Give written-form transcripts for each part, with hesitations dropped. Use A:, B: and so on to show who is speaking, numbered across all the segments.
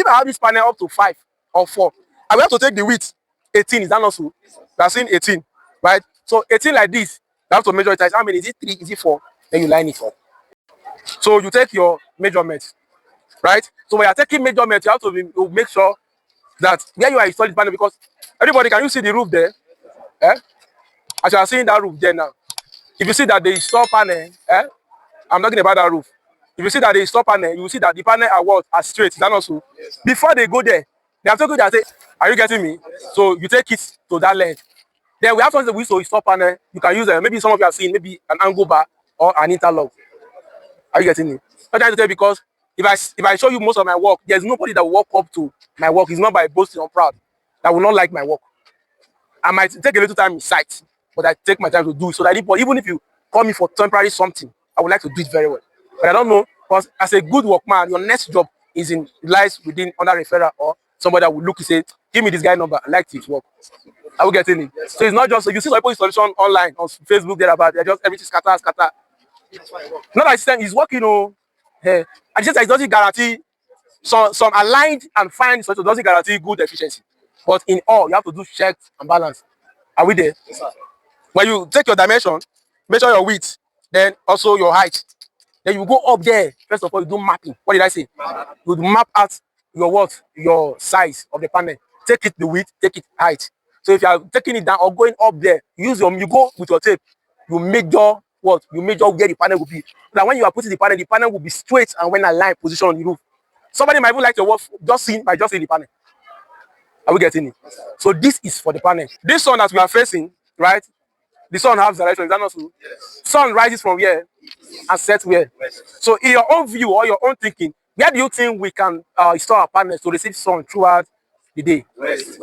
A: if I have this panel up to 5 or 4, I will have to take the width 18. Is that not so? We are seeing 18, right? So 18 like this, you have to measure it. How many? Is it 3? Is it 4? Then you line it up. So you take your measurements, right? So when you're taking measurements, you have to make sure that where you are installing the panel, because everybody, can you see the roof there? Eh? As you are seeing that roof there now, if you see that the install panel, I'm talking about that roof. If you see that the install panel, you will see that the panel are straight. Is that not so? Yes, before they go there, they have to go there and say, are you getting me? Yes, so you take it to that length. Then we have something that we use to install panel. You can use maybe some of you have seen maybe an angle bar or an interlock. Are you getting me? I'm trying to tell you, because if I show you most of my work, there's nobody that will walk up to my work. It's not by boasting or proud that will not like my work. I might take a little time in sight, but I take my time to do it, so that even if you call me for temporary something, I would like to do it very well. But I don't know, because as a good workman, your next job lies within under referral, or somebody that will look and say, give me this guy number, I like his work. Are we getting it? Yes, so it's not just, so you see some people installation online on Facebook there about, they're just everything scatter. Not that system is working, I just it doesn't guarantee some aligned and fine installation doesn't guarantee good efficiency. But in all, you have to do checks and balance. Are we there? Yes, sir. When you take your dimension, measure your width, then also your height. Then you go up there. First of all, you do mapping. What did I say? You map out your size of the panel. Take it the width, take it height. So if you are taking it down or going up there, you go with your tape. You measure what? You measure where the panel will be. Now when you are putting the panel will be straight and when aligned position on the roof. Somebody might even like your work just seeing the panel. Are we getting it? So this is for the panel. This sun that we are facing, right? The sun has direction. Is that not so? Yes. Sun rises from here and sets where? West. So in your own view or your own thinking, where do you think we can install our panels to receive sun throughout the day? West.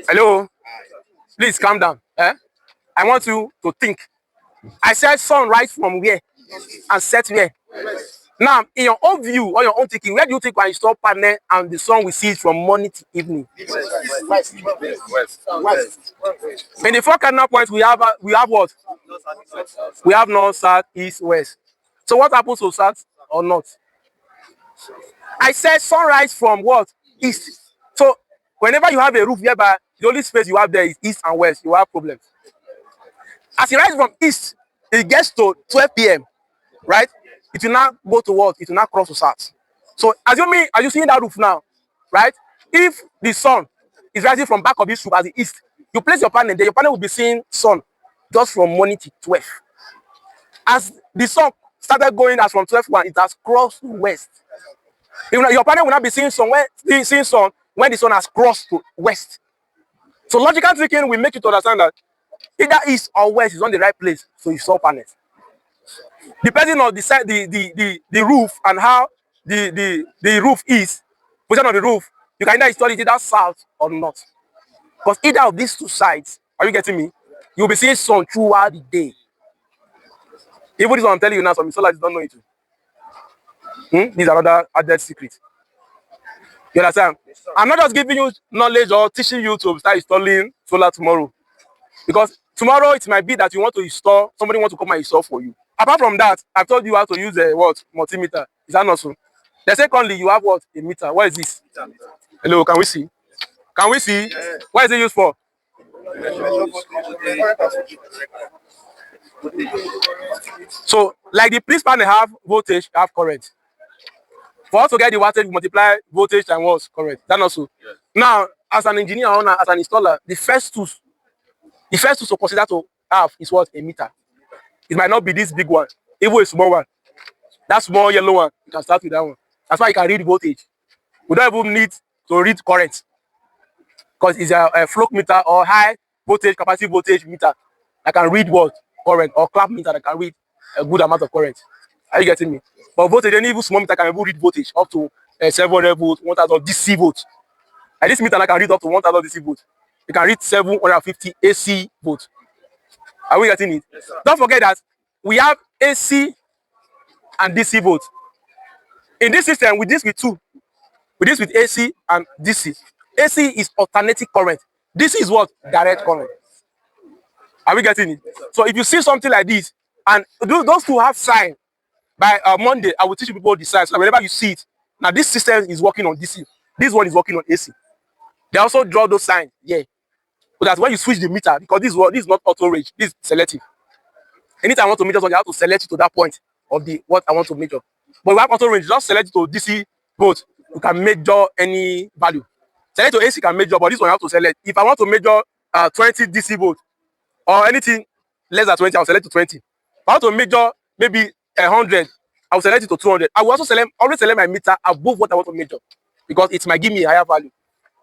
A: Hello? Please calm down. I want you to think. I said sun rises from where and sets where? West. Now, in your own view or your own thinking, where do you think we install panel and the sun we see it from morning to evening? West. In the 4 cardinal points, we have what? We have north, south, east, west. So what happens to south or north? I said sunrise from what? East. So whenever you have a roof whereby the only space you have there is east and west, you have problems. As it rises from east, it gets to 12 p.m., right? It will not go to what? It will not cross to south. So as you see that roof now, right? If the sun is rising from back of this roof as the east, you place your panel there, your panel will be seeing sun just from morning to 12. As the sun started going as from 12:1, it has crossed to west. Your panel will not be seeing sun when the sun has crossed to west. So logical thinking will make you to understand that either east or west is on the right place, so you saw panels. Depending on the side, the roof and how the roof is, position of the roof, you can either install it either south or north. Because either of these two sides, are you getting me? You'll be seeing sun throughout the day. Even this one I'm telling you now, some installers don't know it. These are other added secrets. You understand? I'm not just giving you knowledge or teaching you to start installing solar tomorrow. Because tomorrow it might be that you want to install, somebody wants to come and install for you. Apart from that, I've told you how to use a multimeter. Is that not so? The secondly, you have what? A meter. What is this? Hello, can we see? Can we see? Yes. What is it used for? So, like the police panel have voltage, have current. For us to get the wattage, we multiply voltage and what's current. That's not so. Yes. Now, as an engineer or as an installer, the first tools to consider to have is what? A meter. It might not be this big one, even a small one. That small yellow one, you can start with that one. That's why you can read voltage. We don't even need to read current, because it's a flow meter or high voltage capacity voltage meter that can read what? Current, or clamp meter that can read a good amount of current. Are you getting me? But voltage, any even small meter can even read voltage up to 700 volts, 1000 DC volts. And this meter can read up to 1000 DC volts. It can read 750 AC volts. Are we getting it? Yes, don't forget that we have AC and DC volts. In this system, with this with AC and DC. AC is alternating current. DC is what? Direct current. Are we getting it? Yes, so if you see something like this, and those two have sign, By Monday, I will teach you people the science. So whenever you see it, now this system is working on DC. This one is working on AC. They also draw those signs. Yeah. So that's when you switch the meter, because this is not auto range, this is selective. Anytime I want to measure something, I have to select it to that point of the what I want to measure. But we have auto range, just select it to DC both. You can measure any value. Select to AC, you can measure, but this one I have to select. If I want to measure 20 DC volt or anything less than 20, I'll select to 20. If I want to measure maybe 100, I'll select it to 200. I will also always select my meter above what I want to measure, because it might give me a higher value.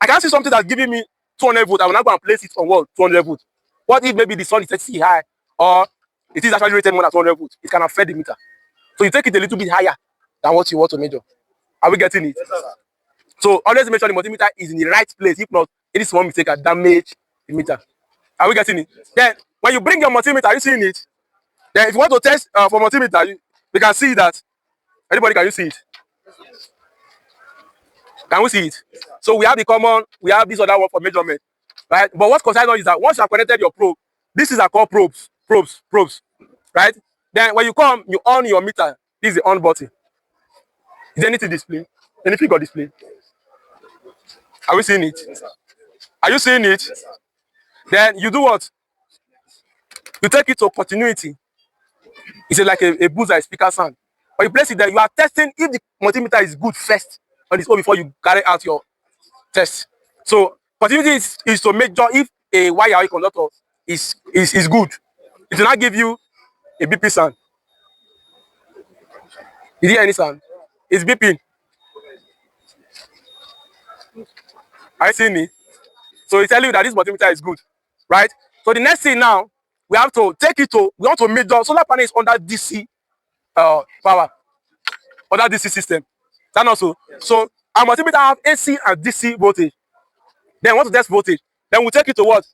A: I can see something that's giving me 200 volts. I will not go and place it on what? 200 volts. What if maybe the sun is actually high, or it is actually rated more than 200 volts? It can affect the meter. So you take it a little bit higher than what you want to measure. Are we getting it? Yes, so always make sure the multimeter is in the right place. If not, any small mistake can damage the meter. Are we getting it? Then when you bring your multimeter, are you seeing it? Then if you want to test for multimeter, we can see that. Anybody, can you see it? Can we see it? So we have the common, we have this other one for measurement, right? But what concerns us is that once you have connected your probe, this is called probes, right? Then when you come, you on your meter. This is the on button. Is there anything displayed? Anything got displayed? Are we seeing it? Are you seeing it? Then you do what? You take it to continuity. It's like a buzzer, speaker sound. When you place it there, you are testing if the multimeter is good first on its own before you carry out your test. So continuity is to measure if a wire or a conductor is good. It will not give you a beeping sound. Did you hear any sound? It's beeping. Are you seeing me? So it's telling you that this multimeter is good, right? So the next thing now, we have to take it to, we want to measure. Solar panel is under DC power, under DC system. That also. So our multimeter have AC and DC voltage. Then we want to test voltage. Then we'll take it to what?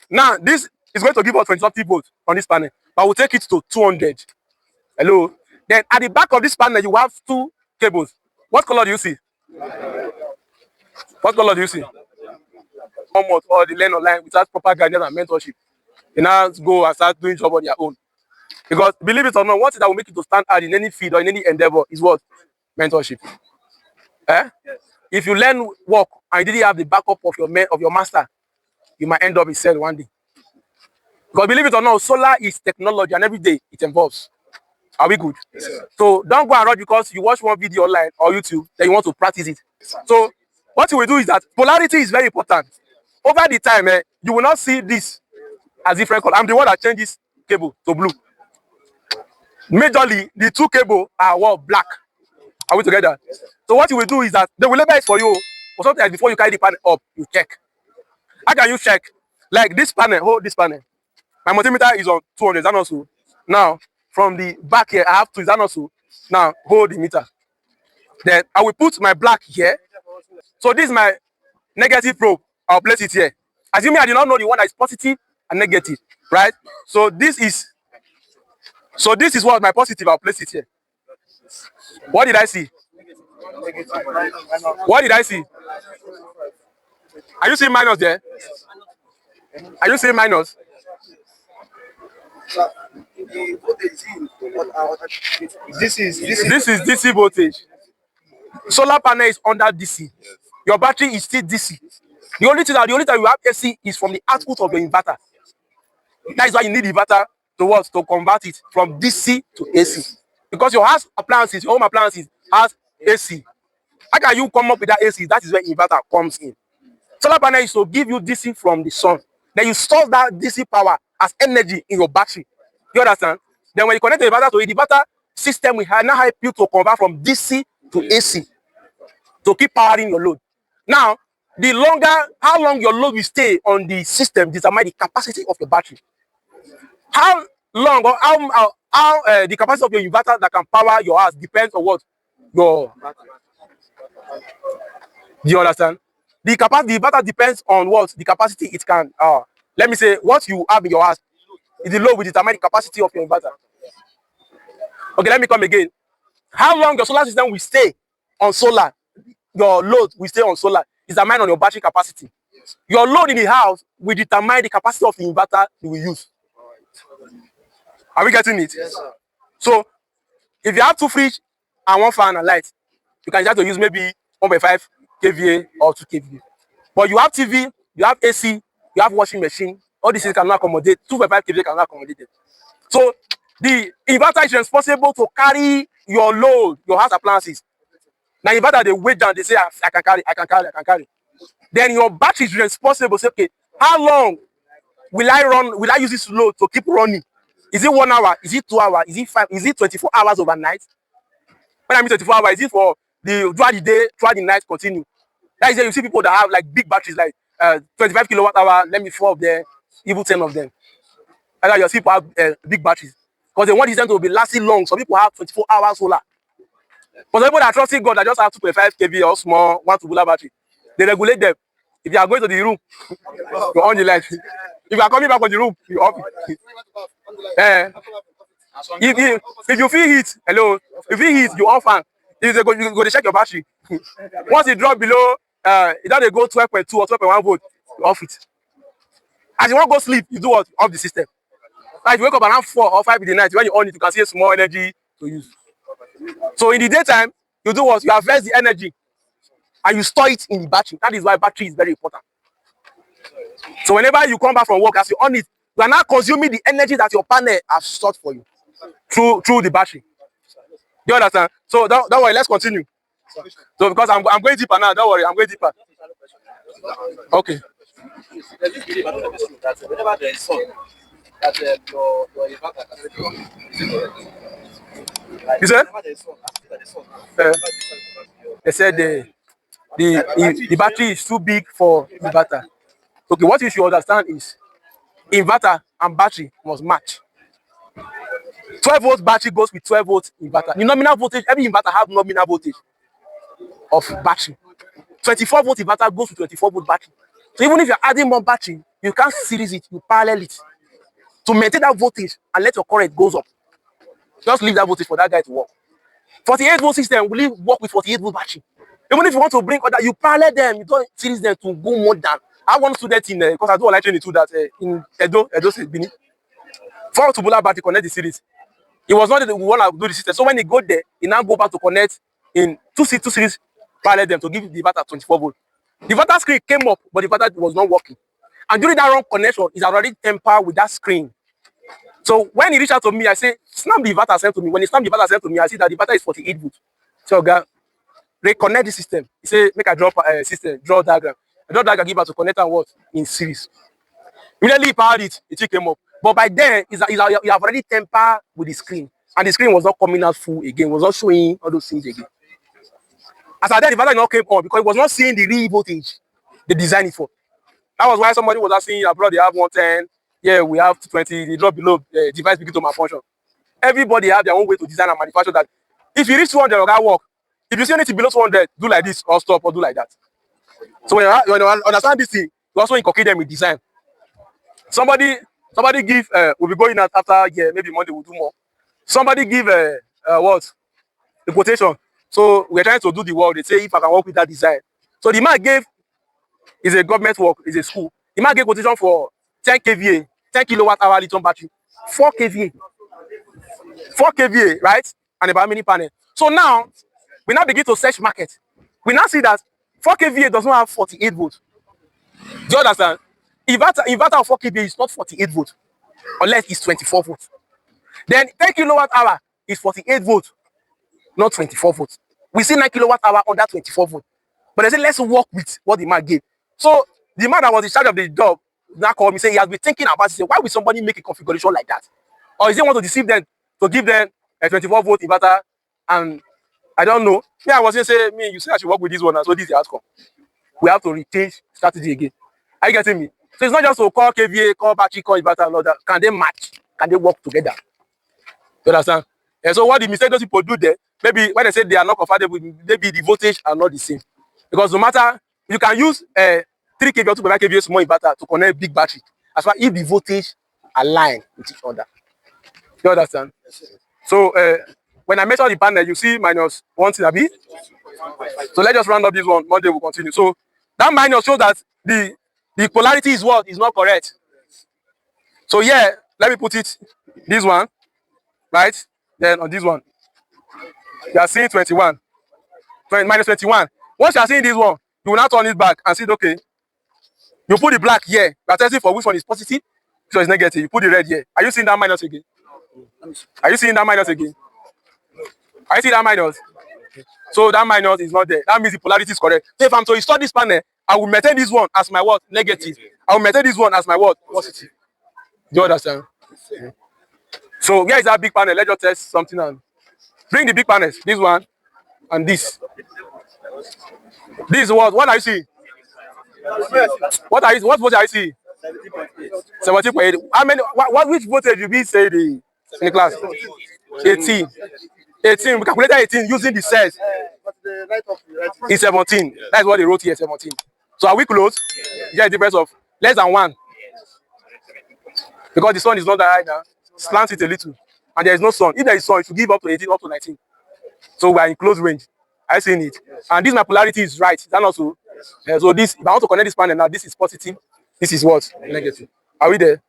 A: Now this is going to give us 20-something volts on this panel, but we'll take it to 200. Hello. Then at the back of this panel, you have two cables. What color do you see? What color do you see? Almost, or the learn online without proper guidance and mentorship. They now go and start doing job on their own. Because believe it or not, one thing that will make you to stand out in any field or in any endeavor is what? Mentorship. Eh? Yes. If you learn work and you didn't have the backup of your master, you might end up in cell one day. Because believe it or not, solar is technology, and every day it evolves. Are we good? Yes, so don't go and rush because you watch one video online or YouTube, then you want to practice it. So what you will do is that polarity is very important. Over the time, you will not see this as different color. I'm the one that changes cable to blue. Majorly, the two cable are what? Black. Are we together? So what you will do is that they will label it for you. For something like before you carry the panel up, you check. How can you check? Like this panel, hold this panel. My multimeter is on 200, that also. Now, from the back here, I have to, that also. Now, hold the meter. Then I will put my black here. So this is my negative probe. I'll place it here. Assuming I do not know the one that is positive and negative, right? So this is what my positive. I'll place it here. What did I see? What did I see? Are you seeing minus there? Are you seeing minus? This is DC voltage. Solar panel is under DC. Your battery is still DC. The only time you have AC is from the output of your inverter. That is why you need the inverter to what? To convert it from DC to AC. Because your house appliances, your home appliances has AC. How can you come up with that AC? That is where inverter comes in. Solar panel is to give you DC from the sun. Then you store that DC power as energy in your battery. You understand? Then when you connect the inverter to it, the inverter system will now help you to convert from DC to AC to keep powering your load. Now, how long your load will stay on the system determines the capacity of your battery. How long or how the capacity of your inverter that can power your house depends on what? Your battery. Do you understand? The inverter depends on what? The capacity it can. Let me say what you have in your house. The load will determine the capacity of your inverter. Okay, let me come again. How long your solar system will stay on solar, your load will stay on solar, is determined on your battery capacity. Your load in the house will determine the capacity of the inverter you will use. Are we getting it? Yes, sir. So If you have 2 fridge and 1 fan and light, you can just use maybe 1.5 kVA or 2 kVA. But you have TV, you have AC, you have washing machine. All these things cannot accommodate 2.5 kVA cannot accommodate them. So the inverter is responsible to carry your load, your house appliances. Now inverter they wait down, they say I can carry. Then your battery is responsible. Say, okay, how long will I use this load to keep running? Is it 1 hour? Is it 2 hours? Is it 5? Is it 24 hours overnight? When I mean 24 hours, is it for throughout the day, throughout the night continue? That is why you see people that have like big batteries, like 25 kilowatt hour, let me 4 of them, even 10 of them. And then you see people have big batteries because they want this to be lasting long. Some people have 24 hours solar. But some people that are trusting God that just have 2.5 kV or small 1 tubular battery, they regulate them. If you are going to the room, you on the light. If you are coming back from the room, you off it. If you feel heat, hello, if you heat, you on fan. If you go to check your battery. Once it drop below, it doesn't go 12.2 or 12.1 volt, you off it. As you want to go sleep, you do what? Off the system. Like if you wake up around 4 or 5 in the night, when you on it, you can see a small energy to use. So in the daytime, you do what? You harvest the energy and you store it in the battery. That is why battery is very important. So whenever you come back from work, as you on it, you are now consuming the energy that your panel has stored for you through the battery. Do you understand? So don't worry, let's continue. So because I'm going deeper now, don't worry, I'm going deeper. Okay.
B: Whenever there is sun, that your
A: You said? They said the battery is too big for inverter. Okay, what you should understand is inverter and battery must match. 12 volt battery goes with 12 volt inverter. The nominal voltage, every inverter has nominal voltage of battery. 24 volt inverter goes with 24 volt battery. So even if you're adding more battery, you can't series it, you parallel it to maintain that voltage and let your current goes up. Just leave that voltage for that guy to work. 48 volt system will work with 48 volt battery. Even if you want to bring other, you parallel them, you don't series them to go more than. I have one student in because I do online training too that in Edo State, Benin. 4 tubular battery connect the series. He was not the one that do the system. So when he go there, he now go back to connect in two series, parallel them to give the inverter 24 volt. The inverter screen came up, but the inverter was not working. And during that wrong connection, it's already tampered with that screen. So when he reached out to me, I say, snap the inverter sent to me. When he snapped the inverter sent to me, I see that the inverter is 48 volt. So guy, reconnect the system. He say, make a draw diagram. I draw diagram, give us to connect and what? In series. Immediately he powered it, it came up. But by then, you have already tampered with the screen. And the screen was not coming out full again, was not showing all those things again. As I then the inverter not came on because it was not seeing the real voltage they designed it for. That was why somebody was asking, abroad they have 110, yeah, we have 220, they drop below, the device begin to malfunction. Everybody have their own way to design and manufacture that. If you reach 200, you can work. If you see anything below 200, do like this or stop or do like that. So when you understand this thing, you also inculcate them with design. Somebody give, we'll be going out after, yeah, maybe Monday we'll do more. Somebody give what? The quotation. So we're trying to do the work. They say if I can work with that design. So the man gave is a government work, is a school. The man gave quotation for 10 kVA, 10 kilowatt hour lithium battery, 4 kVA. 4 kVA, right? And about mini panel. So now we now begin to search market. We now see that 4 kVA does not have 48 volts. Do you understand? Inverter of 4 kVA is not 48 volts unless it's 24 volts. Then 10 kilowatt hour is 48 volts, not 24 volts. We see 9 kilowatt hour under 24 volts. But they say let's work with what the man gave. So the man that was in charge of the job now called me, say he has been thinking about it. Say, why would somebody make a configuration like that? Or is he want to deceive them to give them a 24 volt inverter? And I don't know. Me, I was going to say, me, you say I should work with this one, and so this is the outcome. We have to rechange strategy again. Are you getting me? So it's not just to call KVA, call battery, call inverter, and all that. Can they match? Can they work together? You understand? And so what the mistake those people do there, maybe when they say they are not compatible, maybe the voltage are not the same. Because no matter, you can use 3 kVA or 2.5 kVA small inverter to connect big battery, as far if the voltage align with each other. You understand? So when I measure the panel, you see minus 1 thing. So let's just round up this one. Monday we'll continue. So that minus shows that the polarity is what is not correct. So yeah, let me put it this one, right? Then on this one. You are seeing 21. Minus 21. Once you are seeing this one, you will now turn it back and see, okay, you put the black here. You are testing for which one is positive, which one is negative. You put the red here. Are you seeing that minus again? Are you seeing that minus again? Are you seeing that minus? So that minus is not there. That means the polarity is correct. So if I'm to install this panel, I will maintain this one as my what? Negative. I will maintain this one as my what? Positive. Do you understand? So where is that big panel? Let's just test something and bring the big panels. This one and this. This is what are you seeing? What are you seeing? 17.8. How many which voltage will be say in the class? 18. 18. We calculated 18 using the cells. It's 17. That's what they wrote here, 17. So are we close? Yeah, difference of less than 1. Because the sun is not that high now. Slant it a little. And there is no sun. If there is sun, it will give up to 18, up to 19. So we are in close range. I seen it. And this my polarity is right. Is that also? So this, if I want to connect this panel now, this is positive. This is what? Negative. Are we there?